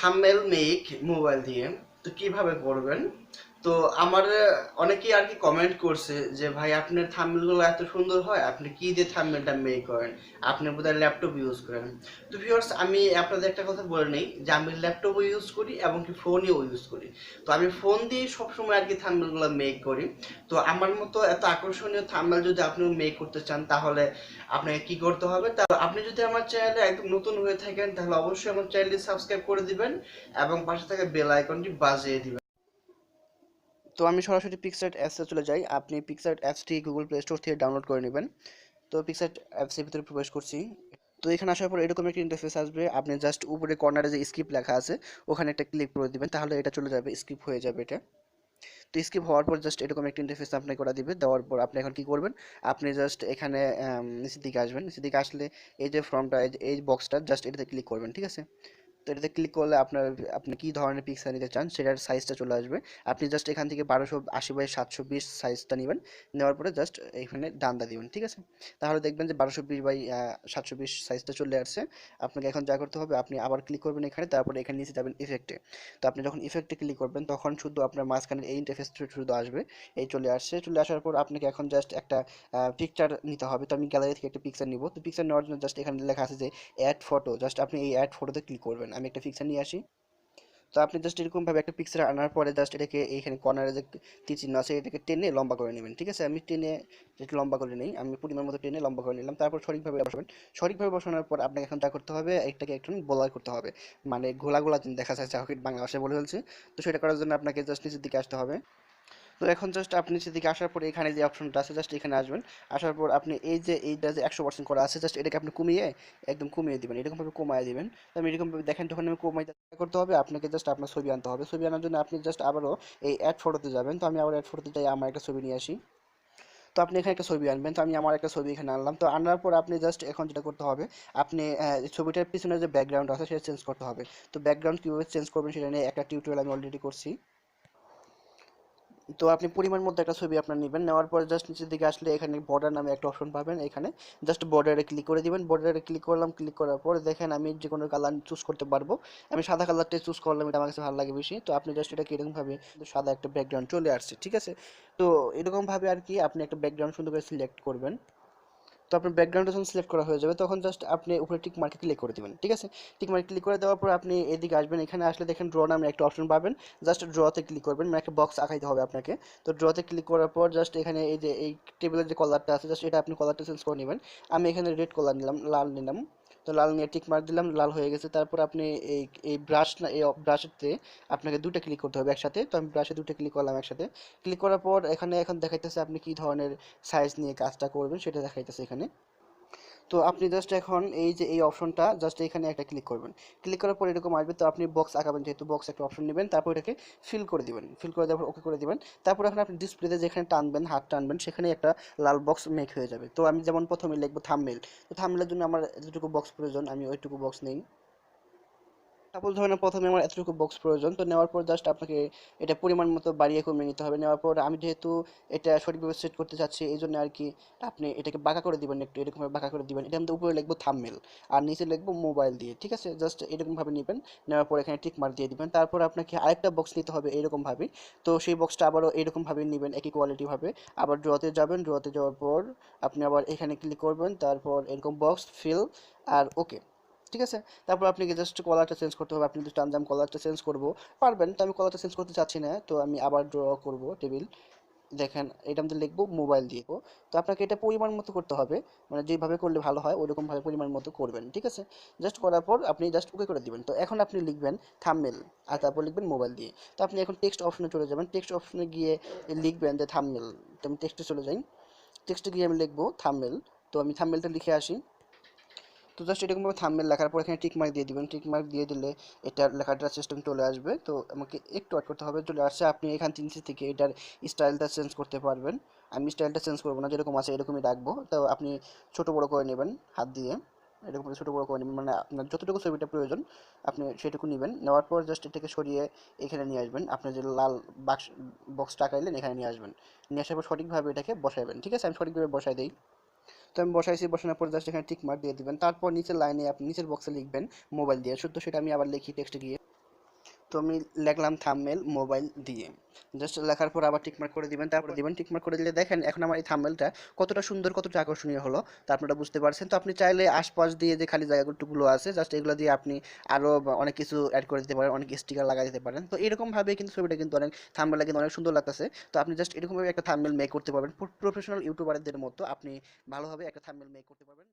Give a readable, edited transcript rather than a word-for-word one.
Thumbnail make mobile দিয়ে তো কিভাবে করবেন। তো আমার অনেকেই আর কি কমেন্ট করছে যে ভাই আপনার থাম্বনেলগুলো এত সুন্দর হয়, আপনি কি দিয়ে থাম্বনেলটা মেক করেন, আপনি বোধহয় ল্যাপটপ ইউজ করেন। তো ভিউয়ার্স, আমি আপনাদের একটা কথা বলে নেই যে আমি ল্যাপটপও ইউজ করি এবং কি ফোনও ইউজ করি। তো আমি ফোন দিয়ে সবসময় আর কি থাম্বনেলগুলো মেক করি। তো আমার মতো এত আকর্ষণীয় থাম্বনেল যদি আপনি মেক করতে চান তাহলে আপনাকে কি করতে হবে, তা আপনি যদি আমার চ্যানেলে একদম নতুন হয়ে থাকেন তাহলে অবশ্যই আমার চ্যানেলটি সাবস্ক্রাইব করে দিবেন এবং পাশে থাকা বেল আইকনটি বাজিয়ে দিবেন। তো আমি সরাসরি পিক্সার্ট অ্যাপসে চলে যাই। আপনি পিক্সার্ট অ্যাপসটি গুগল প্লে স্টোর থেকে ডাউনলোড করে নেবেন। তো পিক্সার্ট অ্যাপসের ভিতরে প্রবেশ করছি। তো এখানে আসার পর এরকম একটা ইন্টারফেস আসবে। আপনি জাস্ট উপরে কর্নারে যে স্কিপ লেখা আছে ওখানে একটা ক্লিক করে দিবেন, তাহলে এটা চলে যাবে, স্কিপ হয়ে যাবে এটা। তো স্কিপ হওয়ার পর জাস্ট এরকম একটা ইন্টারফেস আপনাকে করে দিবে। দেওয়ার পর আপনি এখন কি করবেন, আপনি জাস্ট এখানে নিচের দিকে আসবেন। নিচের দিকে আসলে এই যে ফর্মটা, এই বক্সটা, জাস্ট এটাতে ক্লিক করবেন, ঠিক আছে। তো এটাতে ক্লিক করলে আপনি কী ধরনের পিক্সেল নিতে চান সেটার সাইজটা চলে আসবে। আপনি জাস্ট এখান থেকে 1280 বাই 720 সাইজটা নেবেন। নেওয়ার পরে জাস্ট এখানে ডানটা দিবেন, ঠিক আছে। তাহলে দেখবেন যে 1220 বাই 720 সাইজটা চলে আসছে। আপনাকে এখন যা করতে হবে, আপনি আবার ক্লিক করবেন এখানে, তারপরে এখানে নিচে যাবেন ইফেক্টে। তো আপনি যখন ইফেক্টে ক্লিক করবেন তখন শুধু আপনার মাঝখানের এই ইন্টারফেস শুধু আসবে। এই চলে আসছে। চলে আসার পর আপনাকে এখন জাস্ট একটা পিকচার নিতে হবে। তো আমি গ্যালারি থেকে একটা পিকচার নিব। তো পিকচার নেওয়ার জন্য জাস্ট এখানে লেখা আছে যে অ্যাড ফটো, জাস্ট আপনি এই অ্যাড ফটোতে ক্লিক করবেন। আমি একটা পিকচার নিয়ে আসি। তো আপনি জাস্ট এরকমভাবে একটা পিকচার আনার পরে জাস্ট এটাকে এইখানে কর্নারে যে তীর চিহ্ন আছে এটাকে টেনে লম্বা করে নেবেন, ঠিক আছে। আমি টেনে একটু লম্বা করে নিই, আমি পরিমাণ মতো টেনে লম্বা করে নিলাম। তারপর সঠিকভাবে বসাবেন। সঠিকভাবে বসানোর পর আপনাকে এখন যা করতে হবে, এটাকে একটু ব্লার করতে হবে, মানে ঘোলা ঘোলা দেখা যাচ্ছে, বাংলা ভাষায় বলে ফেলছি। তো সেটা করার জন্য আপনাকে জাস্ট নিচের দিকে আসতে হবে। তো এখন জাস্ট আপনি সেদিকে আসার পরে এখানে যে অপশনটা আছে জাস্ট এখানে আসবেন। আসার পর আপনি এইটা যে 100% করা আছে জাস্ট এটাকে আপনি কমিয়ে একদম কমিয়ে দিবেন, এরকমভাবে কমায় দিবেন। তো আমি এরকমভাবে দেখেন, তখন আমি কমাই করতে হবে আপনাকে, জাস্ট আপনার ছবি আনতে হবে। ছবি আনার জন্য আপনি জাস্ট আবারও এই অ্যাড ফটোতে যাবেন। তো আমি আবার অ্যাড ফটোতে যাই, আমার একটা ছবি নিয়ে আসি। তো আপনি এখানে একটা ছবি আনবেন। তো আমি আমার একটা ছবি এখানে আনলাম। তো আনার পর আপনি জাস্ট এখন যেটা করতে হবে, আপনি ছবিটার পিছনে যে ব্যাকগ্রাউন্ড আছে সেটা চেঞ্জ করতে হবে। তো ব্যাকগ্রাউন্ড কীভাবে চেঞ্জ করবেন সেটা নিয়ে একটা টিউটোরিয়াল আমি অলরেডি করছি। তো আপনি পরিমাণ মতো একটা ছবি আপনার নেবেন। নেওয়ার পরে জাস্ট নিচের দিকে আসলে এখানে বর্ডার নামে একটা অপশন পাবেন। এখানে জাস্ট বর্ডারে ক্লিক করে দিবেন। বর্ডারে ক্লিক করলাম। ক্লিক করার পর দেখেন আমি যে কোনো কালার চুজ করতে পারবো। আমি সাদা কালারটাই চুজ করলাম, এটা আমার কাছে ভালো লাগে বেশি। তো আপনি জাস্ট এটাকে এরকমভাবে সাদা একটা ব্যাকগ্রাউন্ড চলে আসছে, ঠিক আছে। তো এরকমভাবে আর কি আপনি একটা ব্যাকগ্রাউন্ড সুন্দর করে সিলেক্ট করবেন। তো আপনার ব্যাকগ্রাউন্ডটা যখন সিলেক্ট করা হয়ে যাবে তখন জাস্ট আপনি উপরে টিক মার্কে ক্লিক করে দিবেন, ঠিক আছে। টিক মার্কে ক্লিক করে দেওয়ার পর আপনি এদিকে আসবেন। এখানে আসলে দেখেন ড্র নামে একটা অপশন পাবেন। জাস্ট ড্রতে ক্লিক করবেন, মানে একটা বক্স আঁকাইতে হবে আপনাকে। তো ড্রতে ক্লিক করার পর জাস্ট এখানে এই যে এই টেবিলের যে কলারটা আছে জাস্ট এটা আপনি কলারটা চেঞ্জ করে নেবেন। আমি এখানে রেড কলার নিলাম, লাল নিলাম। তো লাল নিয়ে টিক মার্ক দিলাম, লাল হয়ে গেছে। তারপর আপনি এই এই ব্রাশ না এই ব্রাশেতে আপনাকে দুটো ক্লিক করতে হবে একসাথে। তো আমি ব্রাশে দুটো ক্লিক করলাম একসাথে। ক্লিক করার পর এখানে এখন দেখাইতেছে আপনি কি ধরনের সাইজ নিয়ে কাজটা করবেন সেটা দেখাইতেছে এখানে। তো আপনি জাস্ট এখন এই যে এই অপশনটা জাস্ট এখানে একটা ক্লিক করবেন। ক্লিক করার পর এরকম আসবে। তো আপনি বক্স আঁকাবেন, যেহেতু বক্স একটা অপশন নেবেন, তারপর এটাকে ফিল করে দিবেন। ফিল করে দেওয়ার পর ওকে করে দিবেন। তারপর এখন আপনি ডিসপ্লেতে যেখানে টানবেন, হাত টানবেন, সেখানে একটা লাল বক্স মেক হয়ে যাবে। তো আমি যেমন প্রথমে লিখবো থাম্বনেল। তো থাম্বনেলের জন্য আমার যতটুকু বক্স প্রয়োজন আমি ওইটুকু বক্স নেই। সাপোজ ধরেন প্রথমে আমার এতটুকু বক্স প্রয়োজন। তো নেওয়ার পর জাস্ট আপনাকে এটা পরিমাণ মতো বাড়িয়ে কমিয়ে নিতে হবে। নেওয়ার পর আমি যেহেতু এটা সঠিকভাবে সেট করতে চাচ্ছি এই জন্য আর কি আপনি এটাকে বাঁকা করে দিবেন, একটু এরকমভাবে বাঁকা করে দিবেন। এটা আমাদের উপরে লিখবো থাম্বনেল আর নিচে লিখবো মোবাইল দিয়ে, ঠিক আছে। জাস্ট এরকমভাবে নেবেন। নেওয়ার পর এখানে টিক মার্ক দিয়ে দিবেন। তারপর আপনাকে আরেকটা বক্স নিতে হবে এরকমভাবে। তো সেই বক্সটা আবারও এরকমভাবে নেবেন, একই কোয়ালিটিভাবে। আবার ড্রতে যাবেন। ড্রতে যাওয়ার পর আপনি আবার এখানে ক্লিক করবেন। তারপর এরকম বক্স ফিল আর ওকে, ঠিক আছে। তারপর আপনাকে জাস্ট কলারটা চেঞ্জ করতে হবে। আপনি যদি চান যে আমি কলারটা চেঞ্জ করবো পারবেন। তো আমি কলারটা চেঞ্জ করতে চাচ্ছি না, তো আমি আবার ড্র করব টেবিল। দেখেন এটা আমাদের লিখবো মোবাইল দিয়ে। তো আপনাকে এটা পরিমাণ মতো করতে হবে, মানে যেভাবে করলে ভালো হয় ওইরকমভাবে পরিমাণ মতো করবেন, ঠিক আছে। জাস্ট করার পর আপনি জাস্ট ওকে করে দিবেন। তো এখন আপনি লিখবেন থাম্বনেল আর তারপর লিখবেন মোবাইল দিয়ে। তো আপনি এখন টেক্সট অপশনে চলে যাবেন। টেক্সট অপশনে গিয়ে লিখবেন যে থাম্বনেল। তো আমি টেক্সটে চলে যাই। টেক্সটে গিয়ে আমি লিখবো থাম্বনেল। তো আমি থাম্বনেলটা লিখে আসি। তো জাস্ট এরকমভাবে থাম্বনেল লেখার পর এখানে টিক মার্ক দিয়ে দিবেন। টিক মার্ক দিয়ে দিলে এটা লেখাটা সিস্টেম চলে আসবে। তো আমাকে একটু ওয়েট করতে হবে, চলে আসছে। আপনি এখান থেকে এটার স্টাইলটা চেঞ্জ করতে পারবেন। আমি স্টাইলটা চেঞ্জ করবো না, যেরকম আছে এরকমই রাখবো। তো আপনি ছোটো বড়ো করে নেবেন হাত দিয়ে, এরকম ছোটো বড়ো করে নেবেন, মানে আপনার যতটুকু ছবিটা প্রয়োজন আপনি সেটুকু নেবেন। নেওয়ার পর জাস্ট এটাকে সরিয়ে এখানে নিয়ে আসবেন। আপনি যে লাল বক্সটা আঁকাইলেন এখানে নিয়ে আসবেন। নিয়ে আসার পর সঠিকভাবে এটাকে বসাবেন, ঠিক আছে। আমি সঠিকভাবে বসাই দিই। তো আমি বসাইছি, বসানোর পর জাস্ট এখানে টিক মার্ক দিয়ে দিবেন। তারপর নিচের লাইনে আপনি নিচের বক্সে লিখবেন মোবাইল দিয়ে। শুধু সেটা আমি আবার লিখি টেক্সটে গিয়ে। তো আমি লিখলাম থাম্বনেল মোবাইল দিয়ে, জাস্ট লেখার পর আবার টিকমার্ক করে দিবেন, তারপর দিবেন টিকমার্ক করে দিলে দেখেন এখন আমার এই থাম্বনেলটা কতটা সুন্দর কতটা আকর্ষণীয় হলো, তা আপনারা বুঝতে পারছেন। তো আপনি চাইলে আশপাশ দিয়ে যে খালি জায়গাগুলো আছে জাস্ট এগুলো দিয়ে আপনি আরও অনেক কিছু অ্যাড করে দিতে পারেন, অনেক স্টিকার লাগাই দিতে পারেন। তো এরকমভাবে কিন্তু ছবিটা কিন্তু অনেক থাম্বনেলটা কিন্তু অনেক সুন্দর লাগতেছে। তো আপনি জাস্ট এরকমভাবে একটা থাম্বনেল মেক করতে পারবেন, প্রফেশনাল ইউটিউবারদের মতো আপনি ভালোভাবে একটা থাম্বনেল মেক করতে পারবেন।